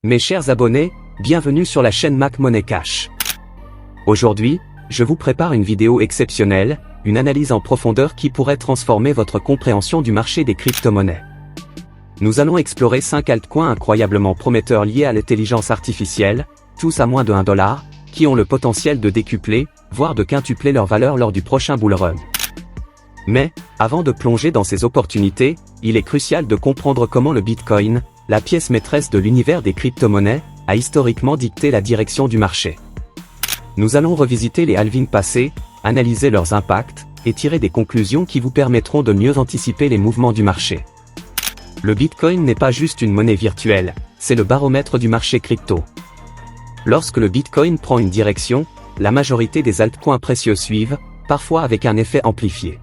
Mes chers abonnés, bienvenue sur la chaîne Mac Money Cash. Aujourd'hui, je vous prépare une vidéo exceptionnelle, une analyse en profondeur qui pourrait transformer votre compréhension du marché des crypto-monnaies. Nous allons explorer 5 altcoins incroyablement prometteurs liés à l'intelligence artificielle, tous à moins de $1, qui ont le potentiel de décupler, voire de quintupler leur valeur lors du prochain bull run. Mais, avant de plonger dans ces opportunités, il est crucial de comprendre comment le Bitcoin, la pièce maîtresse de l'univers des crypto-monnaies, a historiquement dicté la direction du marché. Nous allons revisiter les halvings passés, analyser leurs impacts, et tirer des conclusions qui vous permettront de mieux anticiper les mouvements du marché. Le Bitcoin n'est pas juste une monnaie virtuelle, c'est le baromètre du marché crypto. Lorsque le Bitcoin prend une direction, la majorité des altcoins précieux suivent, parfois avec un effet amplifié.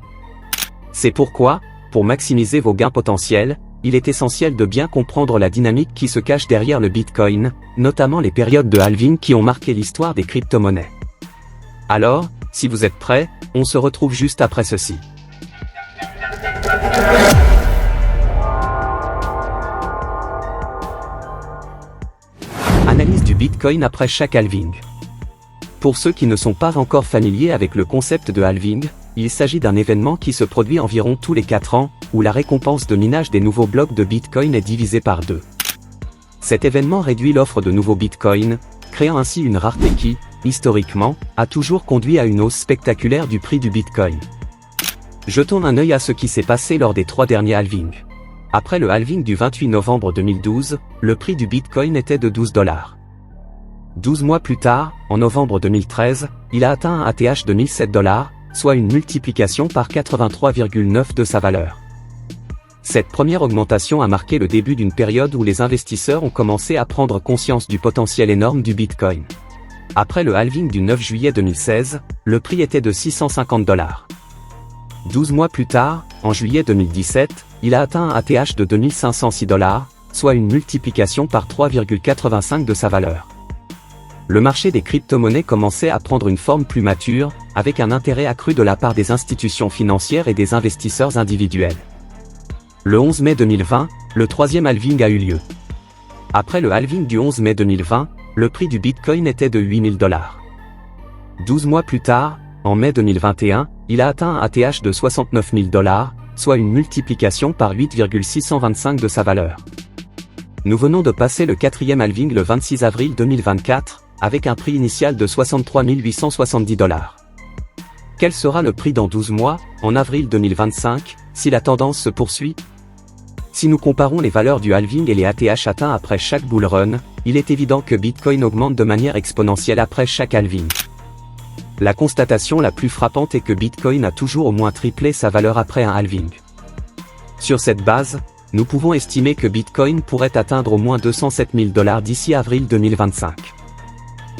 C'est pourquoi, pour maximiser vos gains potentiels, il est essentiel de bien comprendre la dynamique qui se cache derrière le Bitcoin, notamment les périodes de halving qui ont marqué l'histoire des crypto-monnaies. Alors, si vous êtes prêts, on se retrouve juste après ceci. Analyse du Bitcoin après chaque halving. Pour ceux qui ne sont pas encore familiers avec le concept de halving, il s'agit d'un événement qui se produit environ tous les 4 ans, où la récompense de minage des nouveaux blocs de Bitcoin est divisée par 2. Cet événement réduit l'offre de nouveaux Bitcoin, créant ainsi une rareté qui, historiquement, a toujours conduit à une hausse spectaculaire du prix du Bitcoin. Jetons un œil à ce qui s'est passé lors des 3 derniers halvings. Après le halving du 28 novembre 2012, le prix du Bitcoin était de $12. 12 mois plus tard, en novembre 2013, il a atteint un ATH de $1007, soit une multiplication par 83,9 de sa valeur. Cette première augmentation a marqué le début d'une période où les investisseurs ont commencé à prendre conscience du potentiel énorme du Bitcoin. Après le halving du 9 juillet 2016, le prix était de $650. 12 mois plus tard, en juillet 2017, il a atteint un ATH de $2506, soit une multiplication par 3,85 de sa valeur. Le marché des crypto-monnaies commençait à prendre une forme plus mature, avec un intérêt accru de la part des institutions financières et des investisseurs individuels. Le 11 mai 2020, le 3e halving a eu lieu. Après le halving du 11 mai 2020, le prix du Bitcoin était de $8000. 12 mois plus tard, en mai 2021, il a atteint un ATH de $69 000, soit une multiplication par 8,625 de sa valeur. Nous venons de passer le 4e halving le 26 avril 2024, avec un prix initial de $63 870. Quel sera le prix dans 12 mois, en avril 2025, si la tendance se poursuit? Si nous comparons les valeurs du halving et les ATH atteints après chaque bull run, il est évident que Bitcoin augmente de manière exponentielle après chaque halving. La constatation la plus frappante est que Bitcoin a toujours au moins triplé sa valeur après un halving. Sur cette base, nous pouvons estimer que Bitcoin pourrait atteindre au moins $207 000 d'ici avril 2025.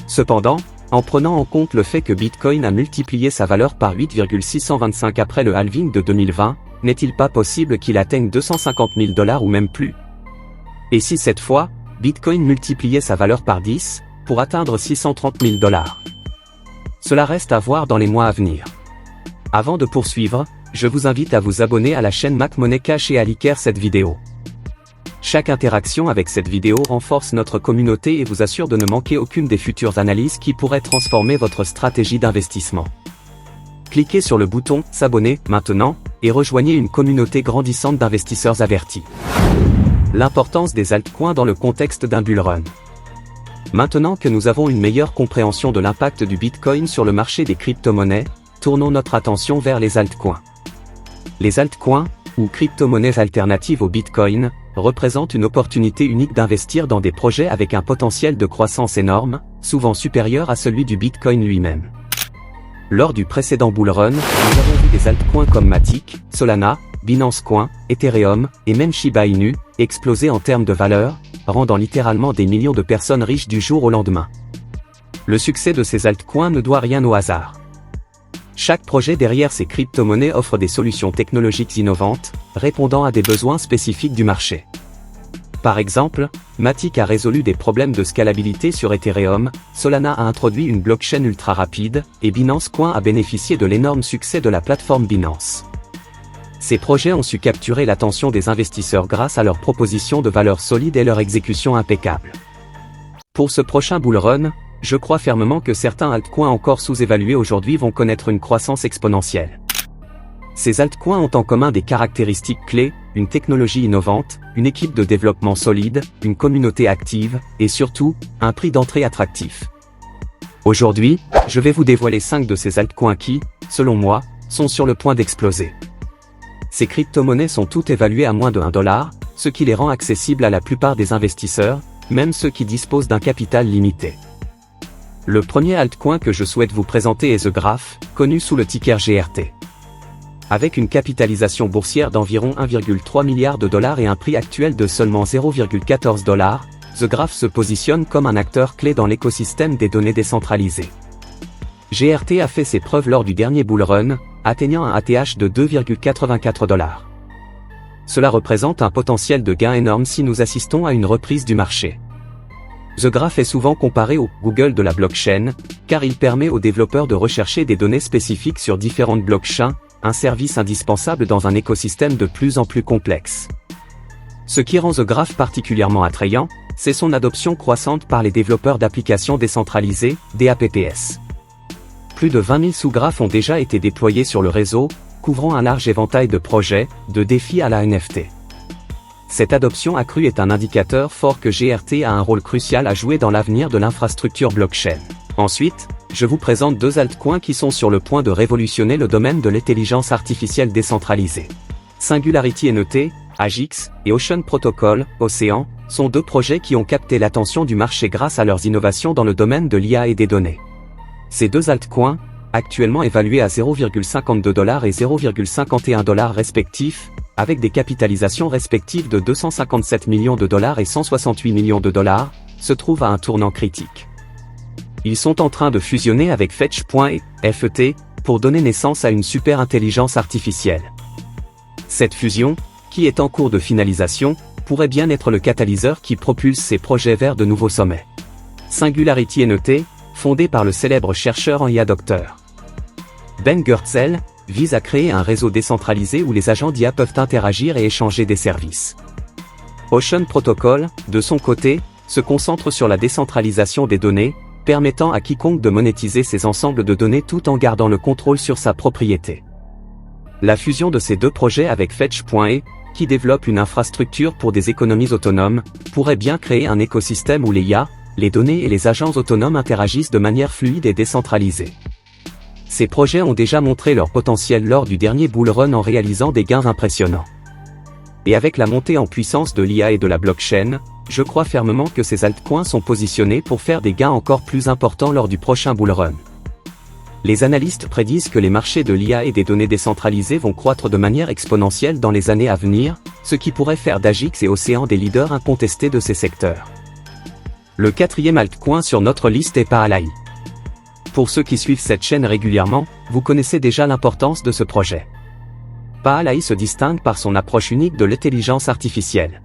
Cependant, en prenant en compte le fait que Bitcoin a multiplié sa valeur par 8,625 après le halving de 2020, n'est-il pas possible qu'il atteigne $250 000 ou même plus? Et si cette fois, Bitcoin multipliait sa valeur par 10, pour atteindre $630 000? Cela reste à voir dans les mois à venir. Avant de poursuivre, je vous invite à vous abonner à la chaîne Mac Money Cash et à liker cette vidéo. Chaque interaction avec cette vidéo renforce notre communauté et vous assure de ne manquer aucune des futures analyses qui pourraient transformer votre stratégie d'investissement. Cliquez sur le bouton « S'abonner » maintenant, et rejoignez une communauté grandissante d'investisseurs avertis. L'importance des altcoins dans le contexte d'un bull run. Maintenant que nous avons une meilleure compréhension de l'impact du Bitcoin sur le marché des crypto-monnaies, tournons notre attention vers les altcoins. Les altcoins, ou crypto-monnaies alternatives au Bitcoin, représentent une opportunité unique d'investir dans des projets avec un potentiel de croissance énorme, souvent supérieur à celui du Bitcoin lui-même. Lors du précédent bull run, nous avons vu des altcoins comme Matic, Solana, Binance Coin, Ethereum, et même Shiba Inu, exploser en termes de valeur, rendant littéralement des millions de personnes riches du jour au lendemain. Le succès de ces altcoins ne doit rien au hasard. Chaque projet derrière ces crypto-monnaies offre des solutions technologiques innovantes, répondant à des besoins spécifiques du marché. Par exemple, Matic a résolu des problèmes de scalabilité sur Ethereum, Solana a introduit une blockchain ultra rapide, et Binance Coin a bénéficié de l'énorme succès de la plateforme Binance. Ces projets ont su capturer l'attention des investisseurs grâce à leurs propositions de valeur solide et leur exécution impeccable. Pour ce prochain bull run, je crois fermement que certains altcoins encore sous-évalués aujourd'hui vont connaître une croissance exponentielle. Ces altcoins ont en commun des caractéristiques clés, une technologie innovante, une équipe de développement solide, une communauté active, et surtout, un prix d'entrée attractif. Aujourd'hui, je vais vous dévoiler 5 de ces altcoins qui, selon moi, sont sur le point d'exploser. Ces crypto-monnaies sont toutes évaluées à moins de $1, ce qui les rend accessibles à la plupart des investisseurs, même ceux qui disposent d'un capital limité. Le premier altcoin que je souhaite vous présenter est The Graph, connu sous le ticker GRT. Avec une capitalisation boursière d'environ 1,3 milliard de dollars et un prix actuel de seulement $0,14, The Graph se positionne comme un acteur clé dans l'écosystème des données décentralisées. GRT a fait ses preuves lors du dernier bull run, atteignant un ATH de $2,84. Cela représente un potentiel de gain énorme si nous assistons à une reprise du marché. The Graph est souvent comparé au Google de la blockchain, car il permet aux développeurs de rechercher des données spécifiques sur différentes blockchains, un service indispensable dans un écosystème de plus en plus complexe. Ce qui rend The Graph particulièrement attrayant, c'est son adoption croissante par les développeurs d'applications décentralisées, DApps. Plus de 20 000 sous-graphes ont déjà été déployés sur le réseau, couvrant un large éventail de projets, de défis à la NFT. Cette adoption accrue est un indicateur fort que GRT a un rôle crucial à jouer dans l'avenir de l'infrastructure blockchain. Ensuite, je vous présente 2 altcoins qui sont sur le point de révolutionner le domaine de l'intelligence artificielle décentralisée. Singularity NFT, AGIX, et Ocean Protocol, Océan, sont 2 projets qui ont capté l'attention du marché grâce à leurs innovations dans le domaine de l'IA et des données. Ces 2 altcoins, actuellement évalués à $0,52 et $0,51 respectifs, avec des capitalisations respectives de 257 millions de dollars et 168 millions de dollars, se trouvent à un tournant critique. Ils sont en train de fusionner avec Fetch.ft pour donner naissance à une super intelligence artificielle. Cette fusion, qui est en cours de finalisation, pourrait bien être le catalyseur qui propulse ces projets vers de nouveaux sommets. Singularity NFT, fondé par le célèbre chercheur en IA Dr. Ben Goertzel, vise à créer un réseau décentralisé où les agents d'IA peuvent interagir et échanger des services. Ocean Protocol, de son côté, se concentre sur la décentralisation des données, permettant à quiconque de monétiser ces ensembles de données tout en gardant le contrôle sur sa propriété. La fusion de ces 2 projets avec Fetch.ft, qui développe une infrastructure pour des économies autonomes, pourrait bien créer un écosystème où les IA, les données et les agents autonomes interagissent de manière fluide et décentralisée. Ces projets ont déjà montré leur potentiel lors du dernier bull run en réalisant des gains impressionnants. Et avec la montée en puissance de l'IA et de la blockchain, je crois fermement que ces altcoins sont positionnés pour faire des gains encore plus importants lors du prochain bull run. Les analystes prédisent que les marchés de l'IA et des données décentralisées vont croître de manière exponentielle dans les années à venir, ce qui pourrait faire d'AGIX et Océan des leaders incontestés de ces secteurs. Le 4e altcoin sur notre liste est Parallai. Pour ceux qui suivent cette chaîne régulièrement, vous connaissez déjà l'importance de ce projet. Parallai se distingue par son approche unique de l'intelligence artificielle.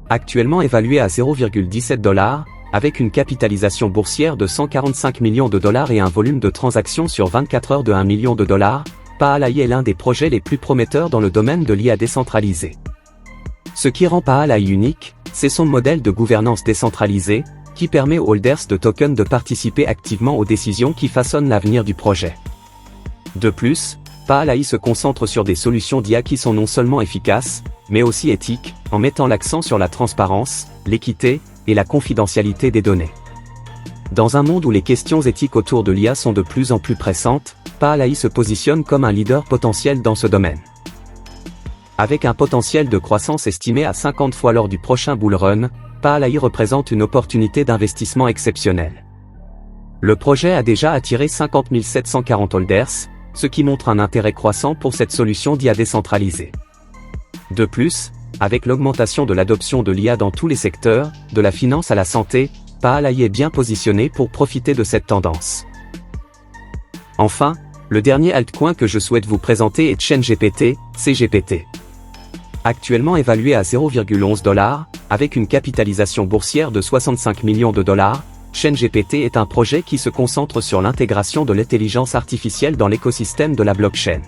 Actuellement évalué à $0,17, avec une capitalisation boursière de 145 millions de dollars et un volume de transactions sur 24 heures de $1 million, Parallai est l'un des projets les plus prometteurs dans le domaine de l'IA décentralisée. Ce qui rend Parallai unique, c'est son modèle de gouvernance décentralisée, qui permet aux holders de tokens de participer activement aux décisions qui façonnent l'avenir du projet. De plus, Parallai se concentre sur des solutions d'IA qui sont non seulement efficaces, mais aussi éthiques, en mettant l'accent sur la transparence, l'équité, et la confidentialité des données. Dans un monde où les questions éthiques autour de l'IA sont de plus en plus pressantes, Parallai se positionne comme un leader potentiel dans ce domaine. Avec un potentiel de croissance estimé à 50 fois lors du prochain bull run, Parallai représente une opportunité d'investissement exceptionnelle. Le projet a déjà attiré 50 740 holders, ce qui montre un intérêt croissant pour cette solution d'IA décentralisée. De plus, avec l'augmentation de l'adoption de l'IA dans tous les secteurs, de la finance à la santé, Parallai est bien positionné pour profiter de cette tendance. Enfin, le dernier altcoin que je souhaite vous présenter est ChainGPT, CGPT. Actuellement évalué à $0,11, avec une capitalisation boursière de 65 millions de dollars, ChainGPT est un projet qui se concentre sur l'intégration de l'intelligence artificielle dans l'écosystème de la blockchain.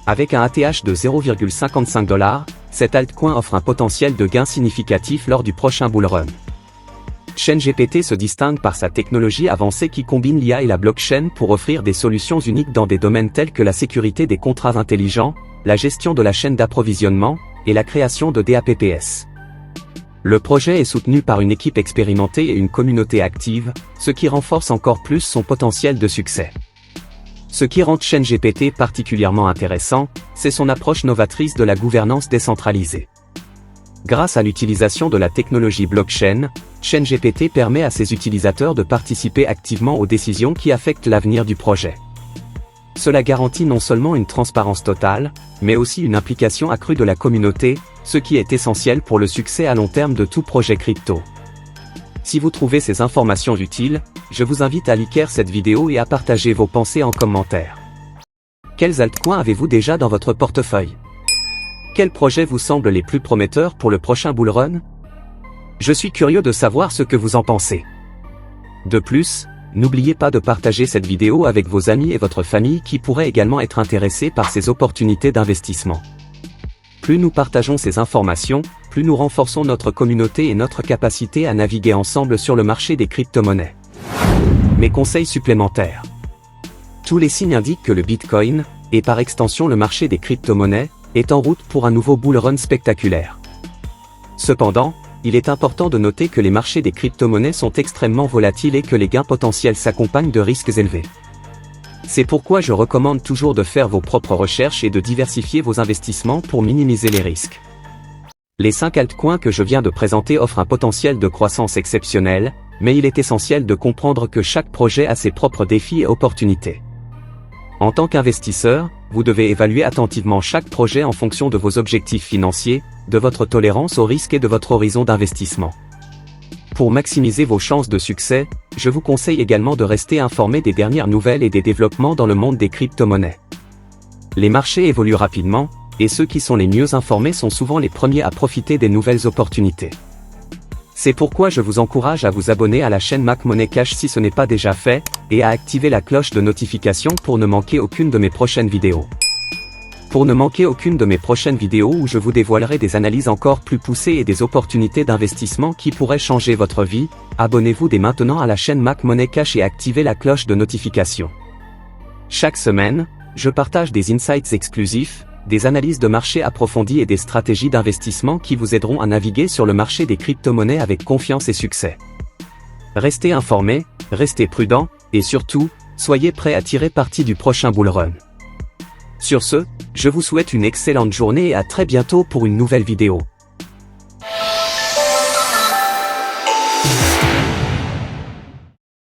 Avec un ATH de $0,55, cet altcoin offre un potentiel de gain significatif lors du prochain bull run. ChainGPT se distingue par sa technologie avancée qui combine l'IA et la blockchain pour offrir des solutions uniques dans des domaines tels que la sécurité des contrats intelligents, la gestion de la chaîne d'approvisionnement, et la création de DApps. Le projet est soutenu par une équipe expérimentée et une communauté active, ce qui renforce encore plus son potentiel de succès. Ce qui rend ChainGPT particulièrement intéressant, c'est son approche novatrice de la gouvernance décentralisée. Grâce à l'utilisation de la technologie blockchain, ChainGPT permet à ses utilisateurs de participer activement aux décisions qui affectent l'avenir du projet. Cela garantit non seulement une transparence totale, mais aussi une implication accrue de la communauté, ce qui est essentiel pour le succès à long terme de tout projet crypto. Si vous trouvez ces informations utiles, je vous invite à liker cette vidéo et à partager vos pensées en commentaire. Quels altcoins avez-vous déjà dans votre portefeuille? Quels projets vous semblent les plus prometteurs pour le prochain bull run? Je suis curieux de savoir ce que vous en pensez. De plus, n'oubliez pas de partager cette vidéo avec vos amis et votre famille qui pourraient également être intéressés par ces opportunités d'investissement. Plus nous partageons ces informations, plus nous renforçons notre communauté et notre capacité à naviguer ensemble sur le marché des crypto-monnaies. Mes conseils supplémentaires. Tous les signes indiquent que le Bitcoin, et par extension le marché des crypto-monnaies, est en route pour un nouveau bull run spectaculaire. Cependant, il est important de noter que les marchés des crypto-monnaies sont extrêmement volatiles et que les gains potentiels s'accompagnent de risques élevés. C'est pourquoi je recommande toujours de faire vos propres recherches et de diversifier vos investissements pour minimiser les risques. Les 5 altcoins que je viens de présenter offrent un potentiel de croissance exceptionnel, mais il est essentiel de comprendre que chaque projet a ses propres défis et opportunités. En tant qu'investisseur, vous devez évaluer attentivement chaque projet en fonction de vos objectifs financiers, de votre tolérance au risque et de votre horizon d'investissement. Pour maximiser vos chances de succès, je vous conseille également de rester informé des dernières nouvelles et des développements dans le monde des crypto-monnaies. Les marchés évoluent rapidement, et ceux qui sont les mieux informés sont souvent les premiers à profiter des nouvelles opportunités. C'est pourquoi je vous encourage à vous abonner à la chaîne Mac Money Cash si ce n'est pas déjà fait, et à activer la cloche de notification pour ne manquer aucune de mes prochaines vidéos. Pour ne manquer aucune de mes prochaines vidéos où je vous dévoilerai des analyses encore plus poussées et des opportunités d'investissement qui pourraient changer votre vie, abonnez-vous dès maintenant à la chaîne Mac Money Cash et activez la cloche de notification. Chaque semaine, je partage des insights exclusifs, des analyses de marché approfondies et des stratégies d'investissement qui vous aideront à naviguer sur le marché des crypto-monnaies avec confiance et succès. Restez informés, restez prudents, et surtout, soyez prêts à tirer parti du prochain bull run. Sur ce, je vous souhaite une excellente journée et à très bientôt pour une nouvelle vidéo.